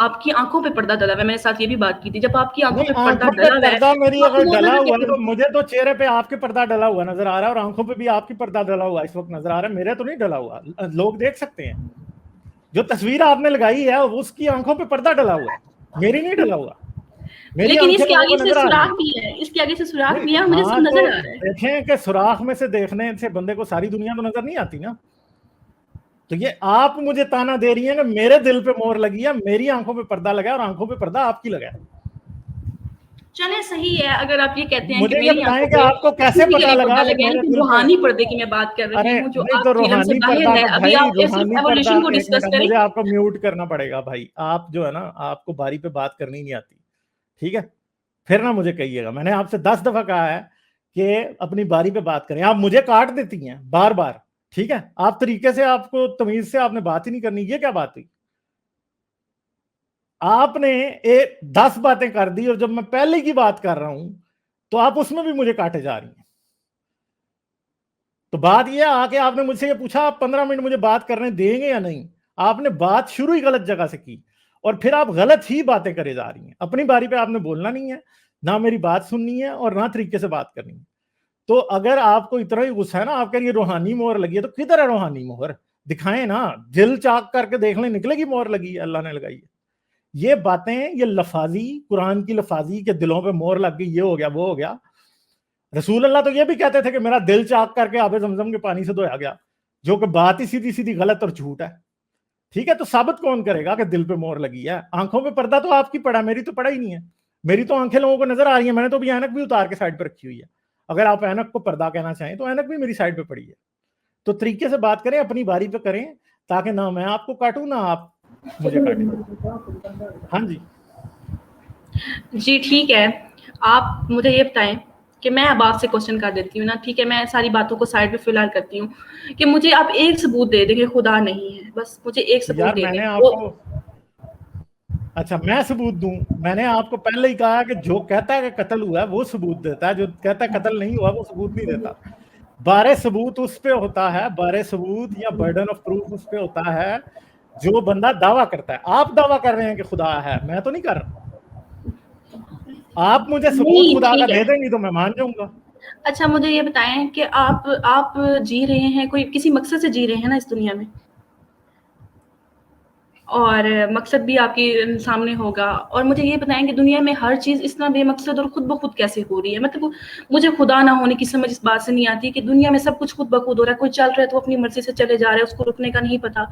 آپ کی آنکھوں پہ پردہ ڈلا ہوا ہے. میں نے ساتھ یہ بھی بات کی تھی, جب آپ کی آنکھوں نہیں پہ پردہ آنکھوں پہ ڈلا ہوا ہے پردہ میری تو آپ اگر کو ڈلا نظر ہوا ہے کیسے تو مجھے تو چہرے پہ آپ کے پردہ ڈلا ہوا نظر آ رہا ہے, اور آنکھوں پہ بھی آپ کی پردہ ڈلا ہوا اس وقت نظر آ رہا ہے, میرے تو نہیں ڈلا ہوا, لوگ دیکھ سکتے ہیں. جو تصویر آپ نے لگائی ہے اس کی آنکھوں پہ پردہ ڈلا ہوا ہے, میری نہیں ڈلا ہوا. میری لیکن اس آنکھیں کے لوگوں آگے کو سے نظر آ رہی سوراخ ہیں. بھی ہے, اس کے آگے سے سوراخ بھی ہے, مجھے ہاں سب تو نظر آ رہا ہے. دیکھیں کہ سوراخ میں سے دیکھنے سے بندے کو ساری دنیا تو نظر نہیں آتی نا. تو یہ آپ مجھے تانا دے رہی ہیں کہ میرے دل پہ مور لگی ہے, میری آنکھوں پہ پردہ لگا ہے, اور آنکھوں پہ پردہ آپ کی لگا ہے. چلے صحیح ہے اگر آپ یہ کہتے ہیں کہ مجھے یہ میری بتائیں آنکھوں کہ پہ آپ کو کیسے پتا فزیکلی لگا پردہ کہ لگے ہیں, میرے لیکن دل پہ, روحانی پردے کی میں بات کر رہی ارے ہوں جو نہیں تو آپ کے علم سے روحانی باہر پردہ ہے. تو ابھی بھائی, آپ صرف روحانی پردہ, ایوولوشن کو ایک ڈسکس منٹ کریں. مجھے آپ کو میوٹ کرنا پڑے گا بھائی. آپ جو ہے نا, آپ کو باری پہ بات کرنی نہیں آتی, ٹھیک ہے, پھر نہ مجھے کہیے گا. میں نے آپ سے 10 دفعہ کہا ہے کہ اپنی باری پہ بات کریں, آپ مجھے کاٹ دیتی ہیں بار بار, ٹھیک ہے. آپ طریقے سے, آپ کو تمیز سے آپ نے بات ہی نہیں کرنی, یہ کیا بات ہوئی؟ آپ نے 10 باتیں کر دی, اور جب میں پہلے کی بات کر رہا ہوں تو آپ اس میں بھی مجھے کاٹے جا رہی ہیں. تو بات یہ آ کے آپ نے مجھ سے یہ پوچھا آپ 15 منٹ مجھے بات کرنے دیں گے یا نہیں. آپ نے بات شروع ہی غلط جگہ سے کی, اور پھر آپ غلط ہی باتیں کرے جا رہی ہیں. اپنی باری پہ آپ نے بولنا نہیں ہے, نہ میری بات سننی ہے, اور نہ طریقے سے بات کرنی ہے. تو اگر آپ کو اتنا ہی غصہ ہے نا, آپ کہہ رہی ہیں روحانی مہر لگی ہے, تو کدھر ہے روحانی مہر؟ دکھائیں نا, دل چاک کر کے دیکھ لیں, نکلے گی مہر لگی ہے, اللہ نے لگائی ہے. یہ باتیں, یہ لفاظی, قرآن کی لفاظی کہ دلوں پہ مہر لگ گئی, یہ ہو گیا وہ ہو گیا. رسول اللہ تو یہ بھی کہتے تھے کہ میرا دل چاک کر کے آب زمزم کے پانی سے دھویا گیا, جو کہ بات ہی سیدھی سیدھی غلط اور جھوٹ ہے. ٹھیک ہے, تو ثابت کون کرے گا کہ دل پہ مہر لگی ہے؟ آنکھوں پہ پردہ تو آپ کی پڑا, میری تو پڑا ہی نہیں ہے. میری تو آنکھیں لوگوں کو نظر آ رہی ہیں, میں نے تو بھی اینک بھی اتار کے سائڈ پہ رکھی ہوئی ہے. اگر آپ اینک کو پردہ کہنا چاہیں تو اینک بھی میری سائڈ پہ پڑی ہے. تو طریقے سے بات کریں, اپنی باری پہ کریں, تاکہ نہ میں آپ کو کاٹوں نہ آپ مجھے کاٹیں. ہاں جی جی ٹھیک ہے, آپ مجھے یہ بتائیں کہ میں اب آپ سے کوشچن کر دیتی ہوں نا, ٹھیک ہے, میں ساری باتوں کو سائڈ پہ فی الحال کرتی ہوں, کہ مجھے آپ ایک ثبوت دے دیں کہ خدا نہیں ہے, بس مجھے ایک یار, ثبوت دے میں دیں. نے آپ کو, اچھا میں ثبوت دوں؟ میں نے آپ کو پہلے ہی کہا کہ جو کہتا ہے کہ قتل ہوا ہے وہ ثبوت دیتا ہے, جو کہتا ہے قتل نہیں ہوا وہ ثبوت نہیں دیتا. بارے ثبوت اس پہ ہوتا ہے, بارے ثبوت یا برڈن آف پروف اس پہ ہوتا ہے جو بندہ دعویٰ کرتا ہے. آپ دعویٰ کر رہے ہیں کہ خدا ہے, میں تو نہیں کر رہا. آپ مجھے ثبوت نہیں خدا کا ٹھیک ہے, دے دیں گی تو میں مان جاؤں گا. اچھا مجھے یہ بتائیں کہ آپ جی رہے ہیں, کوئی کسی مقصد سے جی رہے ہیں نا اس دنیا میں, اور مقصد بھی آپ کے سامنے ہوگا. اور مجھے یہ بتائیں کہ دنیا میں ہر چیز اس طرح بے مقصد اور خود بخود کیسے ہو رہی ہے؟ مطلب مجھے خدا نہ ہونے کی سمجھ اس بات سے نہیں آتی کہ دنیا میں سب کچھ خود بخود ہو رہا ہے. کوئی چل رہا ہے تو اپنی مرضی سے چلے جا رہا ہے, اس کو رکنے کا نہیں پتا,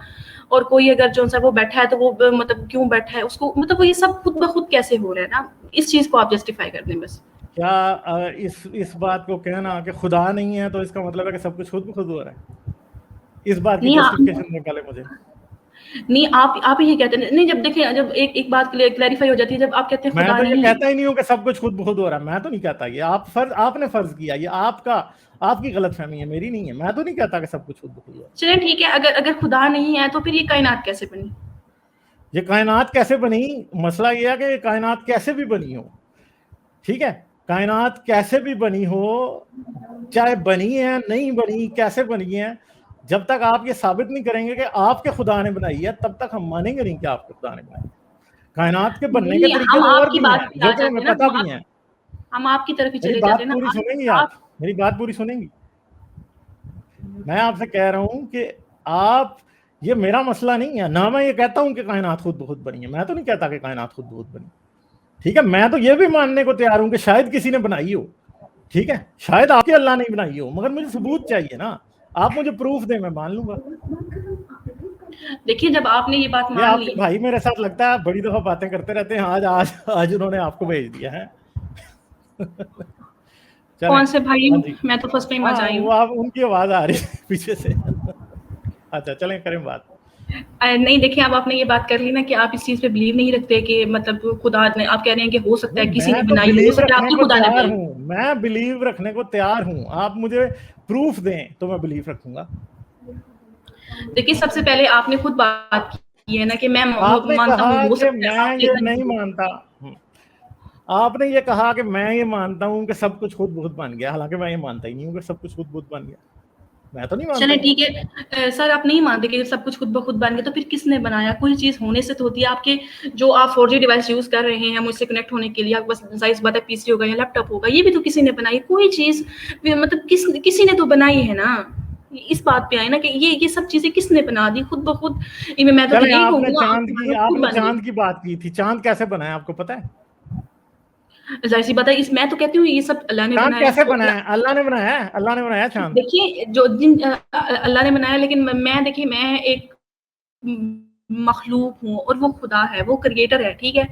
اور کوئی اگر جو سا وہ بیٹھا ہے تو وہ مطلب کیوں بیٹھا ہے, اس کو مطلب وہ یہ سب خود بخود کیسے ہو رہا ہے نا, اس چیز کو آپ جسٹیفائی کر دیں بس. کیا اس بات کو کہنا کہ خدا نہیں ہے تو اس کا مطلب ہے کہ سب کچھ خود بخود ہو رہا ہے؟ اس بات کی نہیں جسٹیفیکیشن نکالے مجھے. نہیں آپ ہی کہتے ہیں, نہیں جب دیکھیں, جب ایک بات کلیریفائی ہو جاتی ہے, جب آپ کہتے ہیں میں خدا تو یہ نہیں ہے. کہتا ہی نہیں ہوں کہ سب کچھ خود بخود ہو رہا ہے, میں تو نہیں کہتا. یہ آپ نے فرض کیا, یہ آپ کی غلط فہمی ہے, میری نہیں ہے. میں تو نہیں کہتا کہ سب کچھ خود بخود ہو رہا ہے. چلیں ٹھیک ہے, اگر خدا نہیں ہے تو پھر یہ کائنات کیسے بنی؟ یہ کائنات کیسے بنی؟ مسئلہ یہ ہے کہ یہ کائنات کیسے بھی بنی ہو, ٹھیک ہے, کائنات کیسے بھی بنی ہو, چاہے بنی ہے نہیں بنی, کیسے بنی ہے, جب تک آپ یہ ثابت نہیں کریں گے کہ آپ کے خدا نے بنائی ہے, تب تک ہم مانیں گے نہیں کہ آپ کے خدا نے بنائی ہے. کائنات کے بننے کے نہیں, طریقے ہم تو آپ اور کی بھی بات ہیں پہ جو آ کہ جاتے ہمیں ہیں نا, پتہ بھی ہیں. ہم آپ کی طرف ہی میری چلے بات جاتے ہیں نا. پوری سنیں گی آپ؟ میری بات پوری سنیں گی؟ میں آپ سے کہہ رہا ہوں کہ آپ, یہ میرا مسئلہ نہیں ہے, نہ میں یہ کہتا ہوں کہ کائنات خود بخود بنی ہے. میں تو نہیں کہتا کہ کائنات خود بخود بنی, ٹھیک ہے. میں تو یہ بھی ماننے کو تیار ہوں کہ شاید کسی نے بنائی ہو, ٹھیک ہے, شاید آپ کے اللہ نے بنائی ہو, مگر مجھے ثبوت چاہیے نا. آپ مجھے پروف دیں, میں مان لوں گا. دیکھیے جب آپ نے یہ بات یہ مان آپ لی, کے بھائی میرے ساتھ لگتا ہے بڑی دفعہ باتیں کرتے رہتے ہیں, آج انہوں نے آپ کو بھیج دیا ہے. چلیں, کون سے بھائی؟ ہاں جی, میں تو فرسٹ ٹائم آج ہاں آئی ہوں. وہ آپ, ان کی آواز آ رہی ہے پیچھے سے. اچھا چلیں کریں بات. نہیں دیکھیں, اب آپ نے یہ بات کر لی نا کہ آپ اس چیز پہ بلیو نہیں رکھتے کہ مطلب خدا نے, آپ کہہ رہے ہیں کہ ہو سکتا ہے کسی میں نے تو بنائی ہو بلیو سکتا ہے آپ رکھنے کے کو خدا نے تیار بنائی. ہوں, میں بلیو رکھنے کو تیار ہوں. آپ مجھے پروف دیں تو میں بلیو رکھوں گا. دیکھیے سب سے پہلے آپ نے خود بات کی ہے نا کہ میں آپ نے مانتا کہا ہوں ہو کہ سکتا ہے, میں آپ یہ نہیں مانتا. آپ نے یہ کہا کہ میں یہ مانتا ہوں کہ سب کچھ خود بخود بن گیا, حالانکہ میں یہ مانتا ہی نہیں ہوں کہ سب کچھ خود بخود بن گیا. میں تو نہیں مانتا. چلیں ٹھیک ہے سر، آپ نہیں مانتے کہ سب کچھ خود بخود بن گیا، تو پھر کس نے بنایا؟ کوئی چیز ہونے سے تو ہوتی ہے. آپ کے جو آپ 4G ڈیوائس یوز کر رہے ہیں مجھ سے کنیکٹ ہونے کے لیے، آپ بس ظاہر بات ہے پی سی ہوگا یا لیپ ٹاپ ہوگا، یہ بھی تو کسی نے بنائی. کوئی چیز مطلب کسی نے تو بنائی ہے نا. اس بات پہ آئے نا کہ یہ سب چیزیں کس نے بنا دی خود بخود. میں تو چلیں یہی آپ کہوں نے گا آپ خود نے بن گئی. چاند کی بات کی تھی، چاند کیسے بنا ہے آپ کو پتا ہے؟ ظاہر سی بات ہے میں تو کہتی ہوں یہ سب اللہ نے چاند بنایا کیسے ہے. بنا ہے؟ اللہ نے بنایا ہے، اللہ نے بنایا چاند. دیکھیے جو جن اللہ نے بنایا، لیکن دیکھیے میں ایک مخلوق ہوں اور وہ خدا ہے، وہ کریٹر ہے، ٹھیک ہے.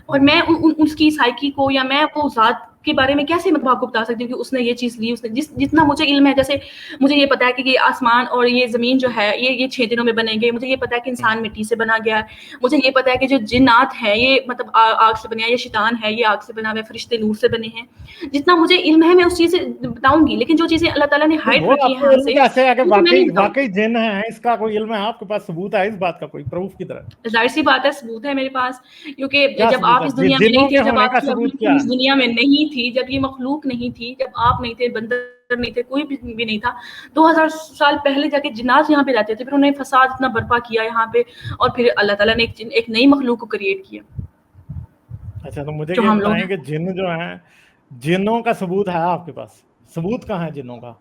اور میں اس کی سائیکی کو یا میں وہ ذات کے بارے میں کیسے مطلب آپ کو بتا سکتی ہوں کہ اس نے یہ چیز لی، اس نے جتنا مجھے علم ہے. جیسے مجھے یہ پتا ہے کہ یہ آسمان اور یہ زمین جو ہے یہ 6 دنوں میں بنے گے. مجھے یہ پتا ہے کہ انسان مٹی سے بنا گیا ہے. مجھے یہ پتا ہے کہ جو جنات ہیں یہ مطلب آگ سے بنے ہیں، یہ شیطان ہے یہ آگ سے بنا ہوا ہے، فرشتے نور سے بنے ہیں. جتنا مجھے علم ہے میں اس چیز سے بتاؤں گی، لیکن جو چیزیں اللہ تعالیٰ نے ہائڈ وہ رکھی آپ ہے کو ہم علم سے کیسے ہے کہ وہ میں نہیں بتاؤں واقعی جن ہے؟ اس کا کوئی علم ہے آپ کے پاس؟ ثبوت ہے اس بات کا؟ کوئی پروف کی طرح؟ گی. ظاہر سی بات ہے ثبوت ہے میرے پاس، کیونکہ کیا جب ثبوت آپ ہے؟ اس دنیا میں نہیں جنوں تھے، کے جب ہونے آپ کا کی ثبوت ابھی کیا اس ہے؟ دنیا میں نہیں تھی، جب یہ مخلوق نہیں تھی، جب آپ نہیں تھے، بندر نہیں تھے، کوئی بھی نہیں تھا، 2000 سال پہلے جا کے جنات یہاں پہ رہتے تھے. پھر انہوں نے فساد اتنا برپا کیا یہاں پہ، اور پھر اللہ تعالیٰ نے ایک نئی مخلوق کو کریٹ کیا. اچھا تو مجھے جو یہ ہم لوگ بتائیں ہیں. کہ جن جو ہیں، جنوں کا ثبوت ہے آپ کے پاس؟ ثبوت کہاں ہے جنوں کا؟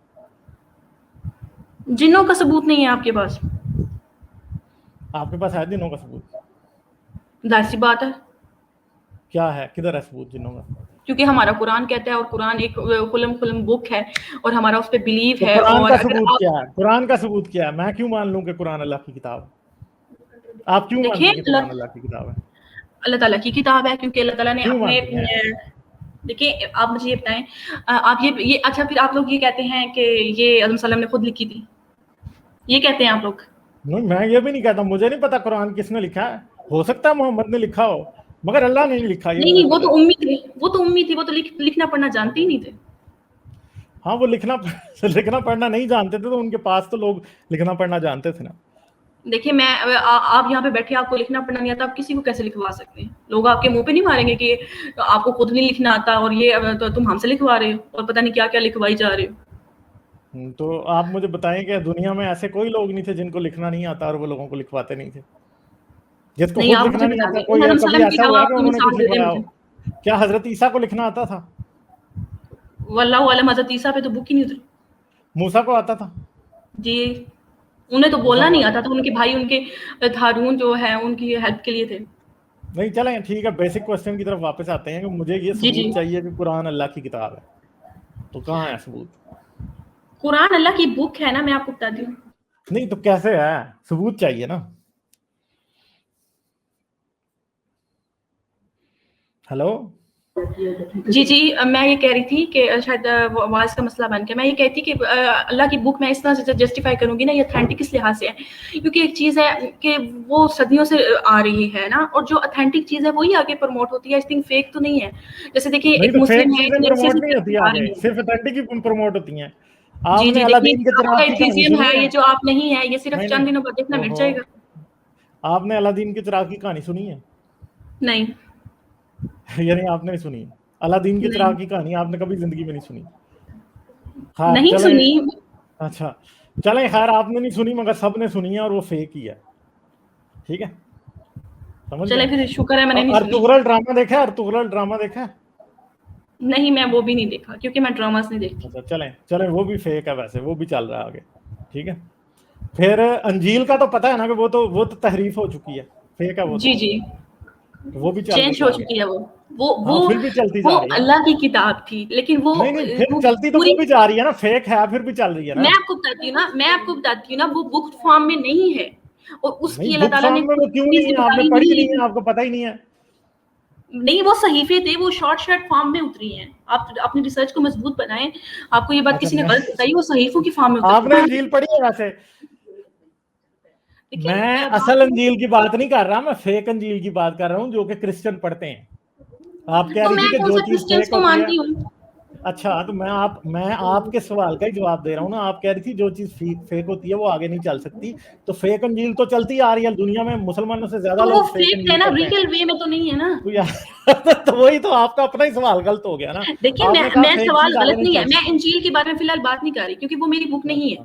جنوں کا ثبوت نہیں ہے آپ کے پاس؟ آپ کے پاس ہے جنوں کا ثبوت؟ ظاہر سی بات ہے، کیا ہے؟ کدھر ہے ثبوت جنوں کا؟ کیونکہ ہمارا قرآن کہتا ہے، اور قرآن ایک کھلم بک ہے اور ہمارا اس پہ بلیو تو ہے. قرآن اور کا اگر ثبوت آپ کیا ہے؟ قرآن کا ثبوت کیا ہے؟ میں کیوں مان لوں کہ قرآن اللہ کی کتاب ہے؟ آپ کیوں دیکھیں مانتی ہیں کہ قرآن اللہ کی کتاب ہے؟ اللہ تعالیٰ کی کتاب ہے، کیونکہ اللہ تعالیٰ نے کیوں اپنے مانتی ہیں؟ دیکھیں آپ مجھے یہ بتائیں، آپ یہ اچھا پھر آپ لوگ یہ کہتے ہیں کہ یہ علیہ السلام نے خود لکھی تھی، یہ کہتے ہیں آپ لوگ؟ نہیں، میں یہ بھی نہیں کہتا. مجھے نہیں پتا قرآن کس نے لکھا ہے. ہو سکتا ہے محمد نے لکھا ہو، مگر اللہ نے نہیں لکھا، یہ مجھے نہیں، وہ پتا تو ہے. امی تھی، وہ تو امی تھی، وہ تو لکھنا پڑھنا جانتے ہی نہیں تھے. ہاں وہ لکھنا پڑھنا نہیں جانتے تھے، تو ان کے پاس تو لوگ لکھنا پڑھنا جانتے تھے نا. دیکھیں میں آپ یہاں پہ بیٹھے، آپ کو لکھنا پڑھنا نہیں آتا، آپ کسی کو کیسے لکھوا سکتے ہیں؟ لوگ آپ کے منہ پہ نہیں ماریں گے کہ آپ کو خود نہیں لکھنا آتا اور یہ تو تم ہم سے لکھوا رہے ہو اور پتہ نہیں کیا کیا لکھوائی جا رہے ہو. تو آپ مجھے بتائیں کہ دنیا میں ایسے کوئی لوگ نہیں تھے جن کو لکھنا نہیں آتا اور وہ لوگوں کو لکھواتے نہیں تھے؟ جس کو نہیں، خود آپ لکھنا مجھے نہیں بتا آتا، دیں کوئی علیہ کبھی السلام کے ایسا علاوہ ہوا ہے آپ کہ کوئی انہوں نے کچھ مثال دے دیں لکھوایا ہو؟ مجھے. کیا حضرت عیسیٰ کو لکھنا آتا تھا؟ واللہ عالم، حضرت عیسیٰ پہ تو بک ہی نہیں اتری. موسیٰ کو آتا تھا؟ جی، انہیں تو موسیٰ بولنا کو نہیں آتا آتا تھا؟ تھا، ان کے بھائی ان کے ہارون جو ہے ان کی ہیلپ کے لیے تھے. نہیں چلیں ٹھیک ہے، بیسک کوسچن کی طرف واپس آتے ہیں کہ مجھے یہ جی جی، ثبوت چاہیے کہ قرآن اللہ کی کتاب ہے. تو کہاں ہے ثبوت؟ قرآن اللہ کی بک ہے نا، میں آپ کو بتاتی ہوں. نہیں تو کیسے ہے؟ ثبوت چاہیے نا. ہلو جی جی، میں یہ کہہ رہی تھی کہ شاید آواز کا مسئلہ بن گیا. میں یہ کہتی کہ اللہ کی بک میں اس طرح سے جسٹیفائی کروں گی نا، یہ اتھینٹک اس لحاظ سے ہے کیونکہ ایک چیز ہے کہ وہ صدیوں سے آ رہی ہے نا، اور جو اتھینٹک چیز ہے وہی آگے پروموٹ ہوتی ہے. اس تھنک فیک تو نہیں ہے. جیسے دیکھیے نہیں ایک تو فیک مسلم ہے، چیزیں اتنے عرصے پروموٹ سے نہیں ہوتی آ آگے، رہی ہے. صرف اتھینٹک ہی پروموٹ ہوتی ہیں. آپ جی نے جی، دیکھیے الادین کے آپ کا چراغ کی کہانی ایتھیزم سنی ہے، ہے؟ یہ جو آپ نہیں ہے، یہ صرف نہیں چند نہیں، دنوں بعد دیکھنا مٹ اوہو، جائے گا. آپ نے الادین کے چراغ کی کہانی سنی ہے؟ نہیں یعنی آپ نے سنی الادین کے چراغ نہیں کی کہانی آپ نے کبھی زندگی میں نہیں سنی؟ خیر نہیں چلیں، سنی. اچھا چلیں، خیر آپ نے نہیں سنی مگر سب نے سنی ہے اور وہ فیک ہی ہے. ٹھیک ہے، سمجھ گئے؟ چلے پھر شکر ہے میں نے نہیں سنی. ارطغرل ڈرامہ دیکھا ہے؟ ارطغرل ڈرامہ دیکھا ہے؟ نہیں، میں وہ بھی نہیں دیکھا کیونکہ میں ڈراماز نہیں دیکھتی. اچھا چلیں وہ بھی فیک ہے، ویسے وہ بھی چل رہا ہے آگے. ٹھیک ہے، پھر انجیل کا تو پتہ ہے نا کہ وہ تو تحریف ہو چکی ہے، فیک ہے جی جی، وہ بھی چل چینج رہی ہے ہو آگے. چکی ہے. ہاں پھر بھی چلتی وہ جا رہی ہے نا. اللہ کی کتاب تھی، لیکن وہ نہیں پھر چلتی تو پوری. وہ بھی جا رہی ہے نا، فیک ہے پھر بھی چل رہی ہے نا. میں آپ کو بتاتی ہوں نا وہ بک فارم میں نہیں ہے، اور اس نہیں کی اللہ بک تعالیٰ نے فارم میں وہ کیوں پوری نہیں ہے؟ آپ نے زندگی پڑھی نہیں نہیں ہے، لکھی. آپ کو پتہ ہی نہیں ہے. نہیں، وہ صحیفے تھے، وہ شارٹ فارم میں اتری ہیں. آپ اپنی ریسرچ کو مضبوط بنائیں. آپ کو یہ بات اچھا کسی نے غلط بتائی، وہ صحیفوں کی فارم میں آپ اترتی نے ہیں. انجیل پڑھی ہے ویسے؟ دیکھیں میں بات اصل انجیل کی بات نہیں کر رہا، میں فیک انجیل کی بات کر رہا ہوں جو کہ کرسچن پڑھتے ہیں. آپ کہہ تو رہی میں تھی کہ کون جو سا چیز کرسچنس فیک کو ہوتی ہے. مانتی ہوں. اچھا تو میں آپ کے سوال کا ہی جواب دے رہا ہوں نا. آپ کہہ رہی تھی جو چیز فیک ہوتی ہے وہ آگے نہیں چل سکتی، تو فیک انجیل تو چلتی آ رہی ہے دنیا میں. مسلمانوں سے زیادہ تو وہ لوگ فیک فیک ہے انجیل نا، پڑھتے ہیں. ریئل وے میں تو نہیں ہے نا. تو یار تو وہی تو آپ کا اپنا ہی سوال غلط ہو گیا نا. دیکھیے آپ نے کہا میں فیک سوال چیز آگے غلط نہیں نہیں ہے، چل میں سکتی. انجیل کے بارے میں فی الحال بات نہیں کر رہی کیونکہ وہ میری بک نہیں ہے.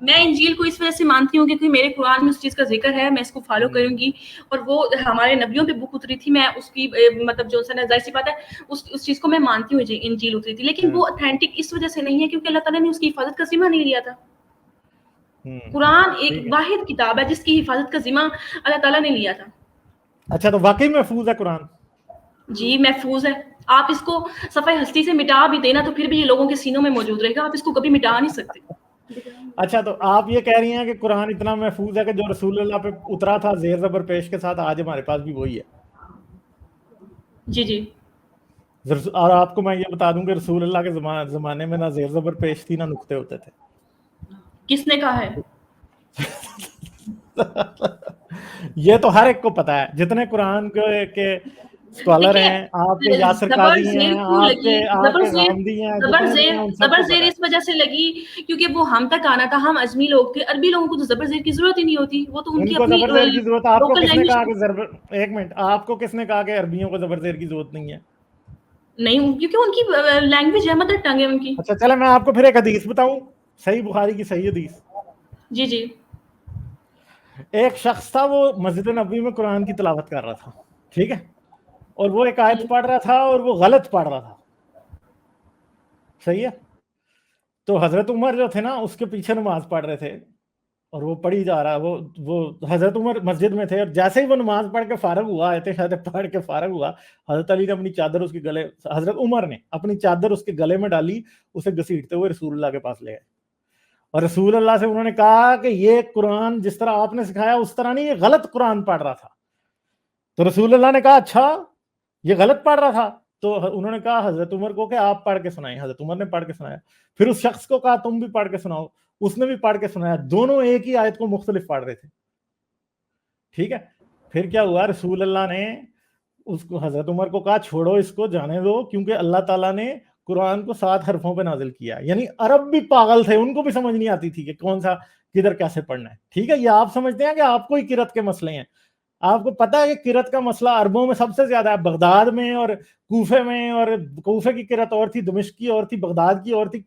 میں انجیل کو اس وجہ سے مانتی ہوں کیونکہ میرے قرآن میں اس چیز کا ذکر ہے, میں اس کو فالو کروں گی, اور وہ ہمارے نبیوں پہ بک اتری تھی, میں اس کی مطلب جو سا ظاہر سی بات ہے اس چیز کو میں مانتی ہوں انجیل اتری تھی, لیکن وہ اتھینٹک اس وجہ سے نہیں ہے کیونکہ اللہ تعالیٰ نے اس کی حفاظت کا ذمہ نہیں لیا تھا. قرآن ایک واحد کتاب ہے جس کی حفاظت کا ذمہ اللہ تعالیٰ نے لیا تھا. اچھا تو واقعی محفوظ ہے قرآن؟ جی محفوظ ہے. آپ اس کو صفحہ ہستی سے مٹا بھی دینا تو پھر بھی یہ لوگوں کے سینوں میں موجود رہے گا, آپ اس کو کبھی مٹا نہیں سکتے. اچھا تو آپ یہ کہہ رہی ہیں کہ قرآن اتنا محفوظ ہے کہ جو رسول اللہ پہ اترا تھا زیر زبر پیش کے ساتھ آج ہمارے پاس بھی وہی ہے. جی جی. اور آپ کو میں یہ بتا دوں کہ رسول اللہ کے زمانے میں نہ زیر زبر پیش تھی نہ نقطے ہوتے تھے. کس نے کہا ہے؟ یہ تو ہر ایک کو پتا ہے, جتنے قرآن کے اسکالر ہیں, آپ کے یاسر قاضی ہیں, آپ کے غامدی ہیں, جتنے بھی ہیں ان سب کو زبر زیر پتا ہے. اس وجہ سے لگی کیونکہ وہ ہم تک آنا تھا, ہم عجمی لوگ تھے, عربی لوگوں کو تو زبر زیر کی ضرورت ہی نہیں ہوتی, وہ تو ان کی کو اپنی زبر زیر کی ضرورت. آپ کو لوکل کس نے کہا لینگویج. کہ ایک منٹ, آپ کو کس نے کہا کہ عربیوں کو زبر زیر کی ضرورت نہیں ہے؟ نہیں, کیونکہ ان کی لینگویج ہے, مدر ٹنگ ہے ان کی. اچھا چلے میں آپ کو پھر ایک حدیث بتاؤں, صحیح بخاری کی صحیح حدیث. جی جی. ایک شخص تھا, وہ مسجد نبوی میں قرآن کی تلاوت کر رہا تھا, ٹھیک ہے, اور وہ ایک آیت پڑھ رہا تھا اور وہ غلط پڑھ رہا تھا, صحیح ہے. تو حضرت عمر جو تھے نا اس کے پیچھے نماز پڑھ رہے تھے اور وہ پڑھی جا رہا, وہ حضرت عمر مسجد میں تھے, اور جیسے ہی وہ نماز پڑھ کے فارغ ہوا, آیتیں شایتیں پڑھ کے فارغ ہوا, حضرت علی نے اپنی چادر اس کے گلے, حضرت عمر نے اپنی چادر اس کے گلے میں ڈالی, اسے گھسیٹتے ہوئے رسول اللہ کے پاس لے گئے, اور رسول اللہ سے انہوں نے کہا کہ یہ قرآن جس طرح آپ نے سکھایا اس طرح نہیں, یہ غلط قرآن پڑھ رہا تھا. تو رسول اللہ نے کہا اچھا یہ غلط پڑھ رہا تھا؟ تو انہوں نے کہا حضرت عمر کو کہ آپ پڑھ کے سنائیں. حضرت عمر نے پڑھ کے سنایا. پھر اس شخص کو کہا تم بھی پڑھ کے سناؤ, اس نے بھی پڑھ کے سنایا. دونوں ایک ہی آیت کو مختلف پڑھ رہے تھے, ٹھیک ہے. پھر کیا ہوا, رسول اللہ نے اس کو, حضرت عمر کو کہا چھوڑو اس کو, جانے دو, کیونکہ اللہ تعالیٰ نے قرآن کو 7 حرفوں پہ نازل کیا. یعنی عرب بھی پاگل تھے, ان کو بھی سمجھ نہیں آتی تھی کہ کون سا کدھر کیسے پڑھنا ہے, ٹھیک ہے. یہ آپ سمجھتے ہیں کہ آپ کو ہی قرأت کے مسئلے ہیں. آپ کو پتا ہے کہ قرأت کا مسئلہ عربوں میں سب سے زیادہ ہے, بغداد میں اور کوفے میں, اور کوفے کی قرأت اور تھی, دمشق کی اور تھی, بغداد کی اور تھی,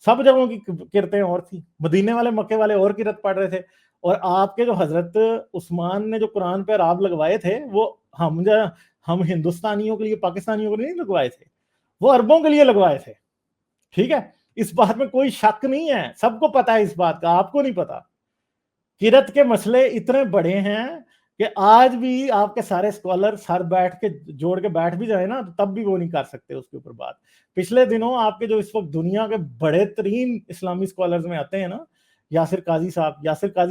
سب جگہوں کی قرأتیں اور تھی. مدینے والے مکے والے اور قرأت پڑھ رہے تھے, اور آپ کے جو حضرت عثمان نے جو قرآن پہ راب لگوائے تھے وہ ہم ہندوستانیوں کے لیے, پاکستانیوں کے لیے نہیں لگوائے تھے, وہ عربوں کے لیے لگوائے تھے, ٹھیک ہے. اس بات میں کوئی شک نہیں ہے, سب کو پتا ہے اس بات کا, آپ کو نہیں پتا. قرأت کے مسئلے اتنے بڑے ہیں کہ آج بھی آپ کے سارے اسکالر سر بیٹھ کے جوڑ کے بیٹھ بھی جائے نا تب بھی وہ نہیں کر سکتے اس کے اوپر بات. پچھلے دنوں آپ کے جو اس وقت دنیا کے بڑے ترین اسلامی اسکالرز میں آتے ہیں نا, یاسر قاضی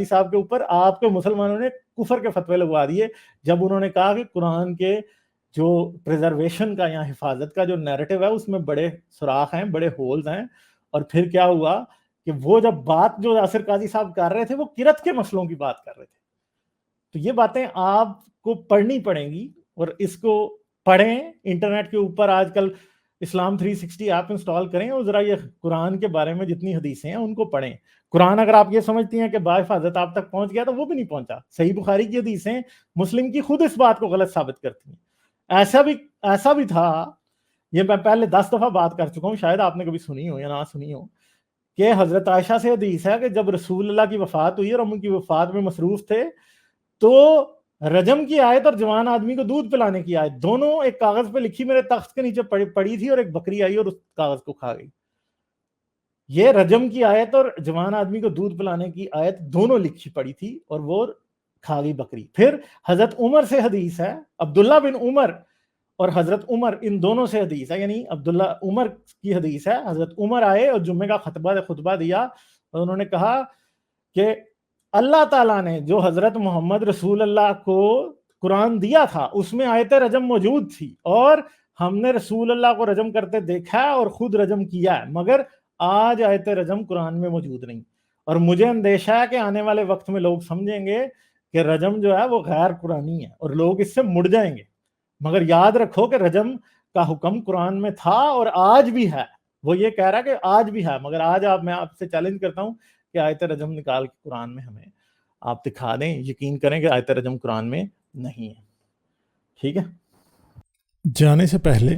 صاحب کے اوپر آپ کے مسلمانوں نے کفر کے فتوے لگوا دیے جب انہوں نے کہا کہ قرآن کے جو پریزرویشن کا یا حفاظت کا جو نیریٹو ہے اس میں بڑے سوراخ ہیں, بڑے ہولز ہیں. اور پھر کیا ہوا کہ وہ جب بات جو یاسر قاضی صاحب کر رہے تھے وہ قرأت کے مسئلوں کی بات کر رہے تھے. تو یہ باتیں آپ کو پڑھنی پڑیں گی, اور اس کو پڑھیں. انٹرنیٹ کے اوپر آج کل اسلام 360 ایپ انسٹال کریں اور ذرا یہ قرآن کے بارے میں جتنی حدیثیں ہیں ان کو پڑھیں. قرآن اگر آپ یہ سمجھتی ہیں کہ باحفاظت آپ تک پہنچ گیا تو وہ بھی نہیں پہنچا. صحیح بخاری کی حدیثیں مسلم کی خود اس بات کو غلط ثابت کرتی ہیں. ایسا بھی تھا, یہ میں پہلے 10 دفعہ بات کر چکا ہوں, شاید آپ نے کبھی سنی ہو یا نہ سنی ہو, کہ حضرت عائشہ سے حدیث ہے کہ جب رسول اللہ کی وفات ہوئی اور ہم ان کی وفات میں مصروف تھے تو رجم کی آیت اور جوان آدمی کو دودھ پلانے کی آیت دونوں ایک کاغذ پہ لکھی میرے تخت کے نیچے پڑی تھی, اور ایک بکری آئی اور اس کاغذ کو کھا گئی. یہ رجم کی آیت اور جوان آدمی کو دودھ پلانے کی آیت دونوں لکھی پڑی تھی اور وہ کھا گئی بکری. پھر حضرت عمر سے حدیث ہے, عبداللہ بن عمر اور حضرت عمر ان دونوں سے حدیث ہے, یعنی عبداللہ عمر کی حدیث ہے. حضرت عمر آئے اور جمعے کا خطبہ دیا اور انہوں نے کہا کہ اللہ تعالیٰ نے جو حضرت محمد رسول اللہ کو قرآن دیا تھا اس میں آیت رجم موجود تھی, اور ہم نے رسول اللہ کو رجم کرتے دیکھا ہے اور خود رجم کیا ہے, مگر آج آیت رجم قرآن میں موجود نہیں. اور مجھے اندیشہ ہے کہ آنے والے وقت میں لوگ سمجھیں گے کہ رجم جو ہے وہ غیر قرآنی ہے اور لوگ اس سے مڑ جائیں گے. مگر یاد رکھو کہ رجم کا حکم قرآن میں تھا اور آج بھی ہے. وہ یہ کہہ رہا ہے کہ آج بھی ہے, مگر آج میں آپ سے چیلنج کرتا ہوں کہ آیت رجم نکال کے قرآن میں ہمیں آپ دکھا دیں. یقین کریں کہ آیت رجم قرآن میں نہیں ہے, ٹھیک ہے. جانے سے پہلے